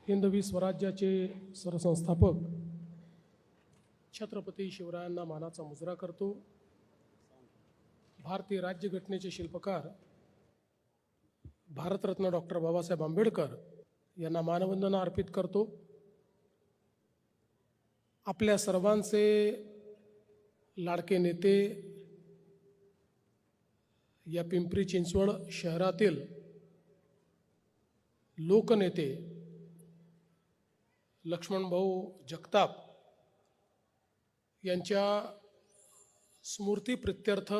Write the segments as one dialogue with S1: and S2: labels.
S1: हिंदवी स्वराज्याचे सरसंस्थापक छत्रपती शिवरायांना मानाचा मुजरा करतो। भारतीय राज्यघटनेचे शिल्पकार भारतरत्न डॉक्टर बाबासाहेब आंबेडकर यांना मानवंदना अर्पित करतो। आपल्या सर्वांचे लाडके नेते या पिंपरी चिंचवड शहरातील लोकनेते लक्ष्मणभाऊ जगताप यांच्या स्मृतीप्रित्यर्थ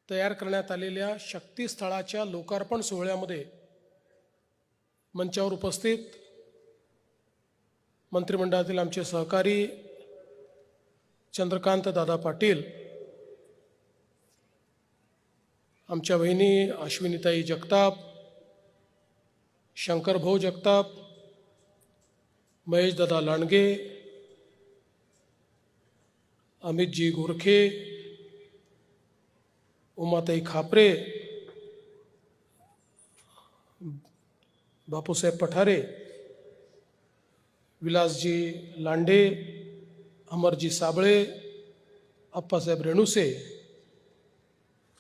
S1: तयार करण्यात आलेल्या शक्तीस्थळाच्या लोकार्पण सोहळ्यामध्ये मंचावर उपस्थित मंत्रिमंडळातील आमचे सहकारी चंद्रकांत दादा पाटील, आमच्या बहिणी अश्विनीताई जगताप, शंकरभाऊ जगताप, महेश दादा लांडगे, अमितजी गोरखे, उमाताई खापरे, बापूसाहेब पठारे, विलासजी लांडे, अमरजी साबळे, अप्पासाहेब रेणुसे,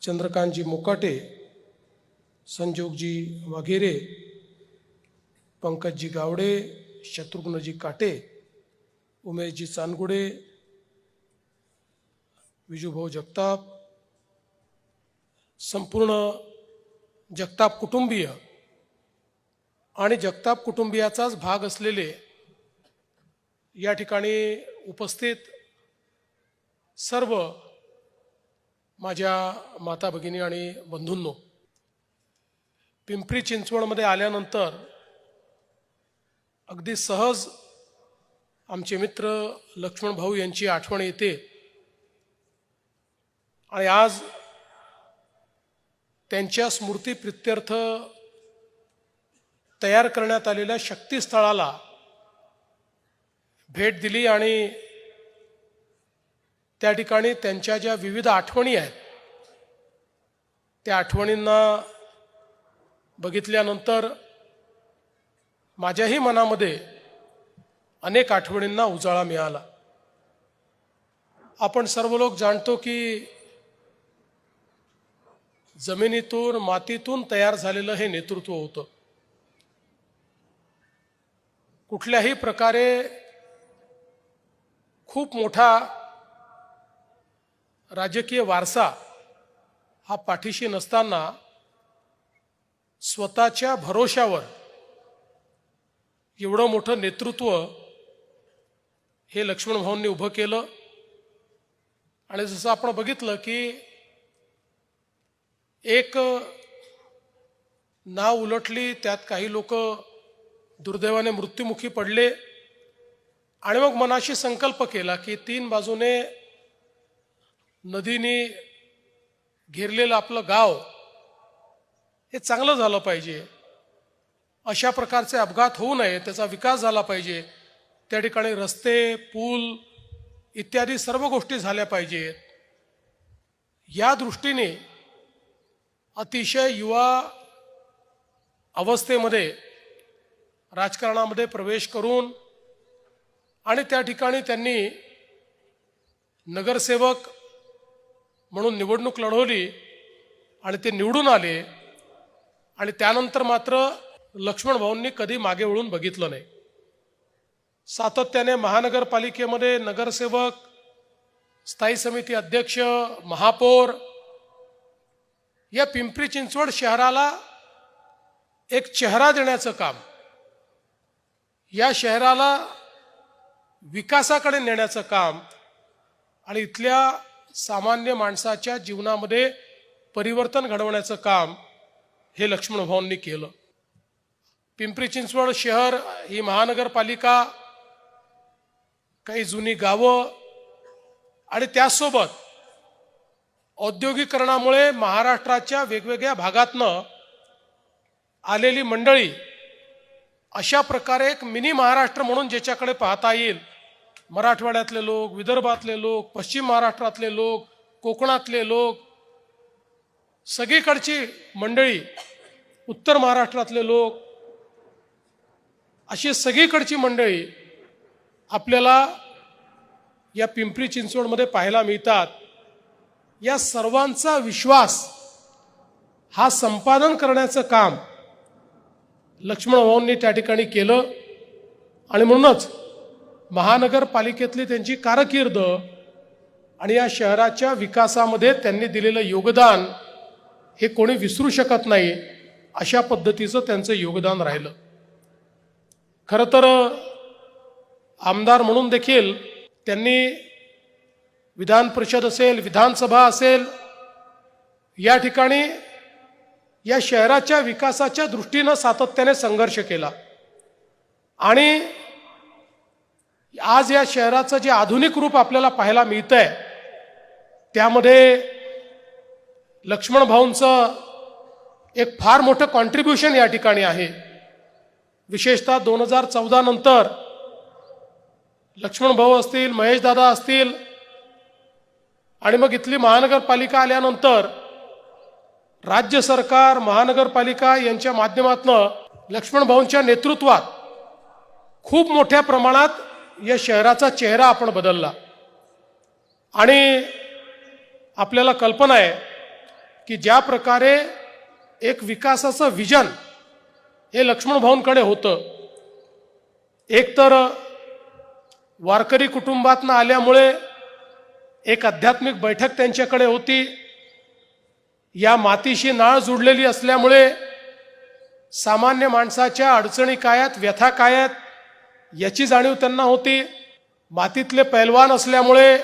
S1: चंद्रकांतजी मोकाटे, संजोगजी वाघेरे, पंकजजी गावडे, शत्रुघ्नजी काटे, उमेशजी चांदगुडे, विजूभाऊ जगताप, संपूर्ण जगताप कुटुंबीय आणि जगताप कुटुंबियाचाच भाग असलेले या ठिकाणी उपस्थित सर्व माझ्या माता भगिनी आणि बंधूंनो, पिंपरी चिंचवडमध्ये आल्यानंतर अगदी सहज आमचे मित्र लक्ष्मणभाऊ यांची आठवण येते आणि आज त्यांच्या स्मृतीप्रित्यर्थ तयार करण्यात आलेल्या शक्तीस्थळाला भेट दिली आणि त्या ठिकाणी त्यांच्या ज्या विविध आठवणी आहेत त्या आठवणींना बघितल्यानंतर माझ्याही मनामध्ये अनेक आठवणींना उजाळा मिळाला। आपण सर्व लोक जाणतो की जमिनीतून मातीतून तयार झालेलं हे नेतृत्व होतं। कुठल्याही प्रकारे खूप मोठा राजकीय वारसा हा पाठीशी नसताना स्वतःच्या भरोशावर एवढं मोठं नेतृत्व हे लक्ष्मणभाऊंनी उभं केलं। आणि जसं आपण बघितलं की एक नाव उलटली, त्यात काही लोक दुर्दैवाने मृत्युमुखी पडले आणि मग मनाशी संकल्प केला की तीन बाजूने नदीने घेरलेलं आपलं गाव हे चांगलं झालं पाहिजे, अशा प्रकारचे अपघात होऊ नये, त्याचा विकास झाला पाहिजे, त्या ठिकाणी रस्ते, पूल इत्यादी सर्व गोष्टी झाल्या पाहिजेत। या दृष्टीने अतिशय युवा अवस्थेमध्ये राजकारणामध्ये प्रवेश करून आणि त्या ठिकाणी त्यांनी नगरसेवक म्हणून निवडणूक लढवली आणि ते निवडून आले आणि त्यानंतर मात्र लक्ष्मणभाऊंनी कधी मागे वळून बघितलं नाही। सातत्याने महानगरपालिकेमध्ये नगरसेवक, स्थायी समिती अध्यक्ष, महापौर या पिंपरी चिंचवड शहराला एक चेहरा देण्याचं काम, या शहराला विकासाकडे नेण्याचं काम आणि इथल्या सामान्य माणसाच्या जीवनामध्ये परिवर्तन घडवण्याचं काम हे लक्ष्मणभाऊंनी केलं। पिंपरी चिंचवड शहर ही महानगरपालिका, काही जुनी गावं आणि त्यासोबत औद्योगिकरणामुळे महाराष्ट्राच्या वेगवेगळ्या भागातनं आलेली मंडळी, अशा प्रकारे एक मिनी महाराष्ट्र म्हणून ज्याच्याकडे पाहता येईल, मराठवाड्यातले लोक, विदर्भातले लोक, पश्चिम महाराष्ट्रातले लोक, कोकणातले लोक, सगळीकडची मंडळी, उत्तर महाराष्ट्रातले लोक अशी सगळीकडची मंडळी आपल्याला या पिंपरी चिंचवडमध्ये पाहायला मिळतात. या सर्वांचा विश्वास हा संपादन करण्याचं काम लक्ष्मण भाऊंनी त्या ठिकाणी केलं. आणि म्हणूनच महानगरपालिकेतली त्यांची कारकीर्द आणि या शहराच्या विकासामध्ये त्यांनी दिलेलं योगदान हे कोणी विसरू शकत नाही. अशा पद्धतीचं त्यांचं योगदान राहिलं. खरं तर आमदार म्हणून देखील त्यांनी विधान परिषद असेल, विधानसभा असेल, या ठिकाणी या शहराच्या विकासाच्या दृष्टीनं सातत्याने संघर्ष केला. आणि आज या शहराचं जे आधुनिक रूप आपल्याला पाहायला मिळतंय त्यामध्ये लक्ष्मण भाऊंचं एक फार मोठं कॉन्ट्रीब्युशन या ठिकाणी आहे. विशेषतः 2014 नंतर लक्ष्मण भाऊ असतील, महेश दादा असतील, आणि मग इथली महानगरपालिका आल्यानंतर राज्य सरकार, महानगरपालिका यांच्या माध्यमातून लक्ष्मण भाऊंच्या नेतृत्वात खूप मोठ्या प्रमाणात या शहराचा चेहरा आपण बदलला. आणि आपल्याला कल्पना आहे की ज्या प्रकारे एक विकासाचं विजन हे लक्ष्मण भाऊंकडे होतं, एक तर वारकरी कुटुंबातनं आल्यामुळे एक आध्यात्मिक बैठक त्यांच्याकडे होती. या मातीशी नाळ जुडलेली असल्यामुळे सामान्य माणसाच्या अडचणी काय आहेत, व्यथा काय आहेत याची जाणीव त्यांना होती. मातीतले पैलवान असल्यामुळे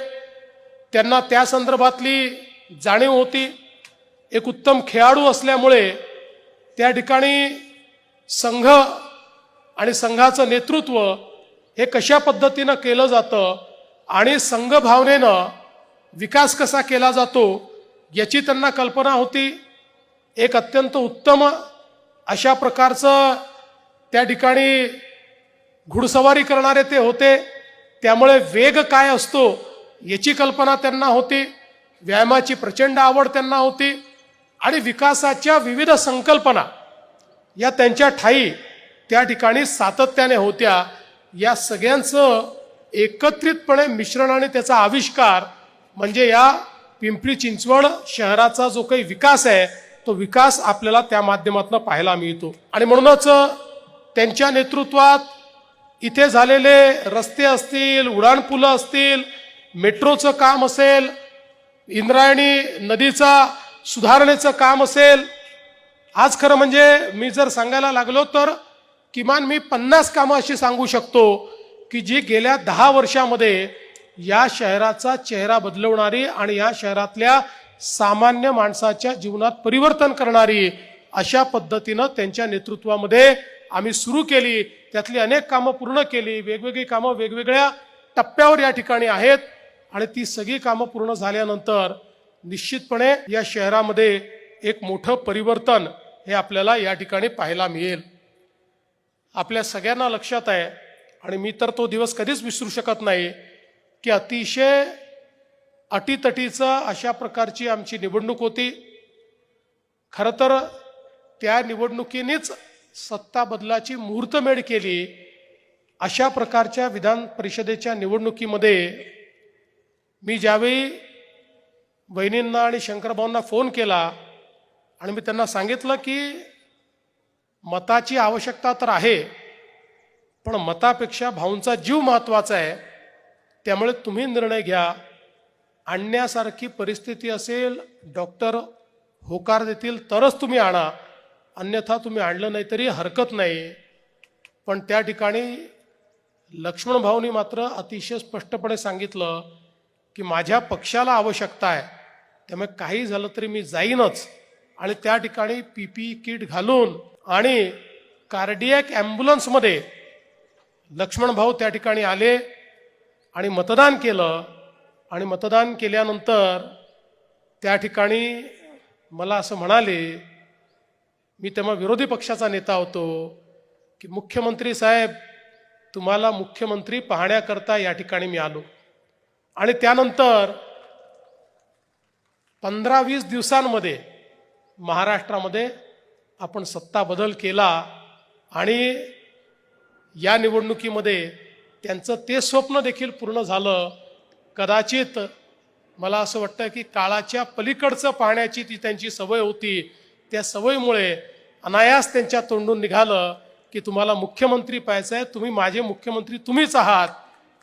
S1: त्यांना त्या संदर्भातली जाणीव होती. एक उत्तम खेळाडू असल्यामुळे त्या ठिकाणी संघ आणि संघाचं नेतृत्व हे कशा पद्धतीनं केलं जातं आणि संघभावनेनं विकास कसा केला जातो याची त्यांना कल्पना होती. एक अत्यंत उत्तम अशा प्रकारचं त्या ठिकाणी घुडसवारी करणारे ते होते. त्यामुळे वेग काय असतो याची कल्पना त्यांना होती. व्यायामाची प्रचंड आवड त्यांना होती. आणि विकासाच्या विविध संकल्पना या त्यांच्या ठायी त्या ठिकाणी सातत्याने होत्या. या सगळ्यांचं एकत्रितपणे मिश्रण आणि त्याचा आविष्कार म्हणजे या पिंपरी चिंचवड शहराचा जो काही विकास आहे तो विकास आपल्याला त्या माध्यमातून पाहायला मिळतो. आणि म्हणूनच त्यांच्या नेतृत्वात इथे झालेले रस्ते असतील, उड्डाणपुलं असतील, मेट्रोचं काम असेल, इंद्रायणी नदीचा सुधारणेचं काम असेल, आज खरं म्हणजे मी जर सांगायला लागलो तर किमान मी 50 कामं अशी सांगू शकतो की जी गेल्या 10 वर्षामध्ये या शहराचा चेहरा बदलवणारी आणि या शहरातल्या सामान्य माणसाच्या जीवनात परिवर्तन करणारी अशा पद्धतीनं त्यांच्या नेतृत्वामध्ये आम्ही सुरू केली. त्यातली अनेक कामं पूर्ण केली. वेगवेगळी कामं वेगवेगळ्या टप्प्यावर या ठिकाणी आहेत. आणि ती सगळी कामं पूर्ण झाल्यानंतर निश्चितपणे या शहरामध्ये एक मोठं परिवर्तन हे आपल्याला या ठिकाणी पाहायला मिळेल. आपल्या सगळ्यांना लक्षात आहे आणि मी तर तो दिवस कधीच विसरू शकत नाही की अतिशय अटीतटीचं अशा प्रकारची आमची निवडणूक होती. खरं तर त्या निवडणुकीनेच सत्ता बदलाची मुहूर्तमेढ केली. अशा प्रकारच्या विधान परिषदेच्या निवडणुकीमध्ये मी ज्यावेळी बहिणींना आणि शंकरभाऊंना फोन केला आणि मी त्यांना सांगितलं की मताची आवश्यकता तर आहे पण मतापेक्षा भाऊंचा जीव महत्त्वाचा आहे, त्यामुळे तुम्ही निर्णय घ्या. आणण्यासारखी परिस्थिती असेल, डॉक्टर होकार देतील तरच तुम्ही आणा, अन्यथा तुम्ही आणलं नाही तरी हरकत नाही. पण त्या ठिकाणी लक्ष्मण भाऊनी मात्र अतिशय स्पष्टपणे सांगितलं की माझ्या पक्षाला आवश्यकता आहे, त्यामुळे काही झालं तरी मी जाईनच. आणि त्या ठिकाणी PPE किट घालून आणि कार्डियक ॲम्ब्युलन्समध्ये लक्ष्मण भाऊ त्या ठिकाणी आले आणि मतदान केलं. आणि मतदान केल्यानंतर त्या ठिकाणी मला असं म्हणाले, मी तेव्हा विरोधी पक्षाचा नेता होतो, की मुख्यमंत्री साहेब तुम्हाला मुख्यमंत्री पाहण्याकरता या ठिकाणी मी आलो. आणि त्यानंतर 15-20 दिवसांमध्ये महाराष्ट्रामध्ये आपण सत्ता बदल केला आणि या निवडणुकीमध्ये त्यांचं ते स्वप्न देखील पूर्ण झालं. कदाचित मला असं वाटतं की काळाच्या पलीकडचं पाहण्याची ती त्यांची सवय होती. त्या सवयीमुळे अनायास त्यांच्या तोंडून निघालं की तुम्हाला मुख्यमंत्री पाहायचं आहे, तुम्ही माझे मुख्यमंत्री तुम्हीच आहात.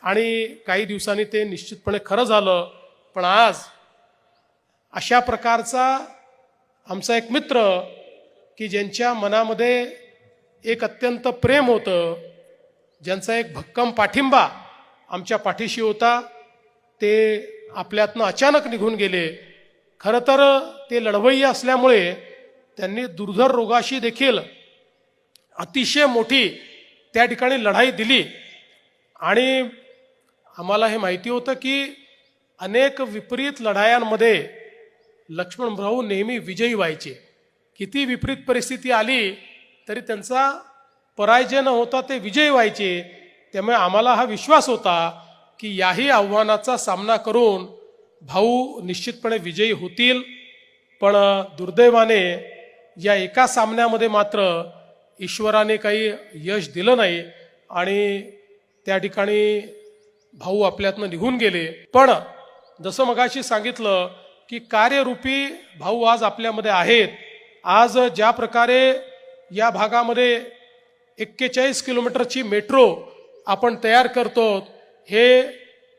S1: आणि काही दिवसांनी ते निश्चितपणे खरं झालं. पण आज अशा प्रकारचा आमचा एक मित्र की ज्यांच्या मनामध्ये एक अत्यंत प्रेम होतं, ज्यांचा एक भक्कम पाठिंबा आमच्या पाठीशी होता, ते आपल्यातनं अचानक निघून गेले. खरं तर ते लढवय्ये असल्यामुळे त्यांनी दुर्धर रोगाशी देखील अतिशय मोठी त्या ठिकाणी लढाई दिली. आणि आम्हाला हे माहिती होतं की अनेक विपरीत लढायांमध्ये लक्ष्मणभाऊ नेहमी विजयी व्हायचे. किती विपरीत परिस्थिती आली तरी त्यांचा पराजय न होता ते विजयी व्हायचे. त्यामुळे आम्हाला हा विश्वास होता की याही आव्हानाचा सामना करून भाऊ निश्चितपणे विजयी होतील. पण दुर्दैवाने या एका सामन्यामध्ये मात्र ईश्वराने काही यश दिलं नाही आणि त्या ठिकाणी भाऊ आपल्यातनं निघून गेले. पण जसं मगाशी सांगितलं की कार्यरूपी भाऊ आज आपल्यामध्ये आहेत. आज ज्या प्रकारे या भागामध्ये 41 किलोमीटरची मेट्रो आपण तयार करतो, हे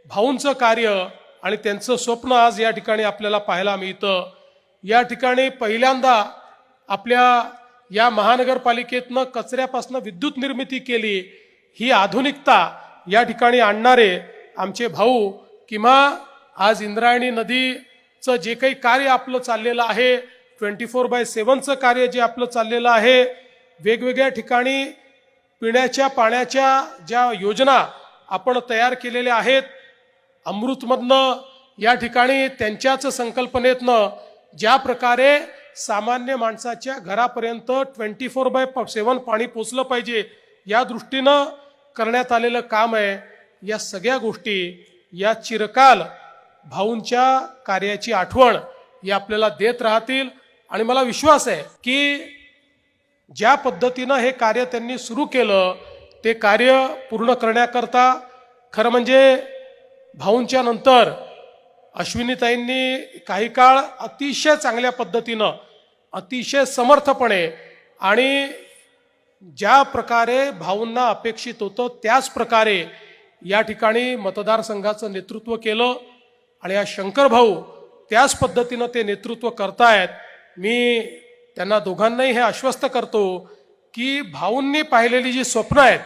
S1: भाऊंचं कार्य आणि त्यांचं स्वप्न आज या ठिकाणी आपल्याला पाहायला मिळतं. या ठिकाणी पहिल्यांदा आपल्या या महानगरपालिकेतनं कचऱ्यापासून विद्युत निर्मिती केली. ही आधुनिकता या ठिकाणी आणणारे आमचे भाऊ, किंवा आज इंद्रायणी नदीचं जे काही कार्य आपलं चाललेलं आहे, 24/7चं कार्य जे आपलं चाललेलं आहे, वेगवेगळ्या ठिकाणी पिण्याच्या पाण्याच्या ज्या योजना आपण तयार केलेल्या आहेत, अमृतमधनं या ठिकाणी त्यांच्याच संकल्पनेतनं ज्या प्रकारे सामान्य माणसाच्या घरापर्यंत 24/7 पाणी पोचलं पाहिजे या दृष्टीनं करण्यात आलेलं काम आहे. या सगळ्या गोष्टी या चिरकाल भाऊंच्या कार्याची आठवण या आपल्याला देत राहतील. आणि मला विश्वास आहे की ज्या पद्धतीनं हे कार्य त्यांनी सुरू केलं ते कार्य पूर्ण करण्याकरता खरं म्हणजे भाऊंच्या नंतर अश्विनीताईंनी काही काळ अतिशय चांगल्या पद्धतीनं, अतिशय समर्थपणे आणि ज्या प्रकारे भाऊंना अपेक्षित होतं त्याच प्रकारे या ठिकाणी मतदारसंघाचं नेतृत्व केलं. आणि या शंकर भाऊ त्याच पद्धतीनं ते नेतृत्व करतायत. मी त्यांना दोघांनाही हे आश्वस्त करतो की भाऊंनी पाहिलेली जी स्वप्न आहेत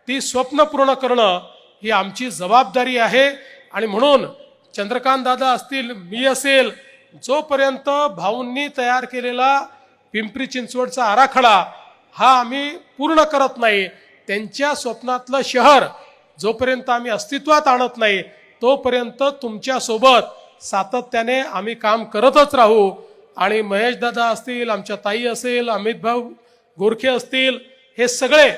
S1: ती स्वप्न पूर्ण करणं ही आमची जबाबदारी आहे. आणि म्हणून चंद्रकांत दादा असतील, मी असेल, जोपर्यंत भाऊंनी तयार केलेला पिंपरी चिंचवडचा आराखडा हा आम्ही पूर्ण करत नाही, त्यांच्या स्वप्नातलं शहर जोपर्यंत आम्ही अस्तित्वात आणत नाही, तोपर्यंत तुमच्यासोबत सातत्याने आम्ही काम करतच राहू. आणि महेश दादा असतील, आमच्या ताई असेल, अमित भाऊ गोरखे असतील, हे सगळे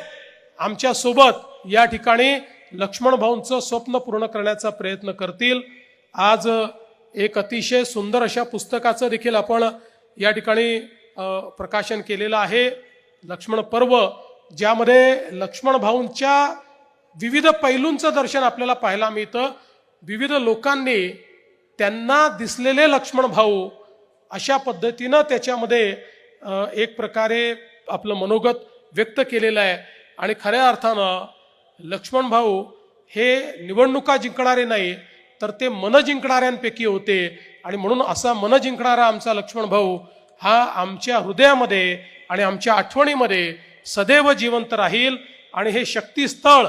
S1: आमच्या सोबत या ठिकाणी लक्ष्मण भाऊंचं स्वप्न पूर्ण करण्याचा प्रयत्न करतील. आज एक अतिशय सुंदर अशा पुस्तकाचं देखील आपण या ठिकाणी प्रकाशन केलेलं आहे, लक्ष्मण पर्व, ज्यामध्ये लक्ष्मण भाऊंच्या विविध पैलूंचं दर्शन आपल्याला पाहायला मिळतं. विविध लोकांनी त्यांना दिसलेले लक्ष्मण भाऊ अशा पद्धतीनं त्याच्यामध्ये एक प्रकारे आपलं मनोगत व्यक्त केलेलं आहे. आणि खऱ्या अर्थानं लक्ष्मण भाऊ हे निवडणुका जिंकणारे नाही तर ते मन जिंकणाऱ्यांपैकी होते. आणि म्हणून असा मन जिंकणारा आमचा लक्ष्मण भाऊ हा आमच्या हृदयामध्ये आणि आमच्या आठवणीमध्ये सदैव जिवंत राहील. आणि हे शक्तीस्थळ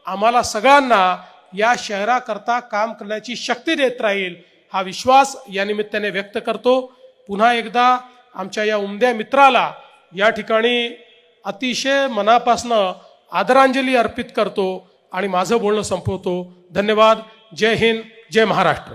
S1: आम्हाला सगळ्यांना या शहराकरता काम करण्याची शक्ती देत राहील, हा विश्वास या निमित्ताने व्यक्त करतो. पुन्हा एकदा आमच्या या उमद्या मित्राला या ठिकाणी अतिशय मनापासनं आदरांजली अर्पित करतो आणि माझं बोलणं संपवतो. धन्यवाद. जय हिंद, जय महाराष्ट्र.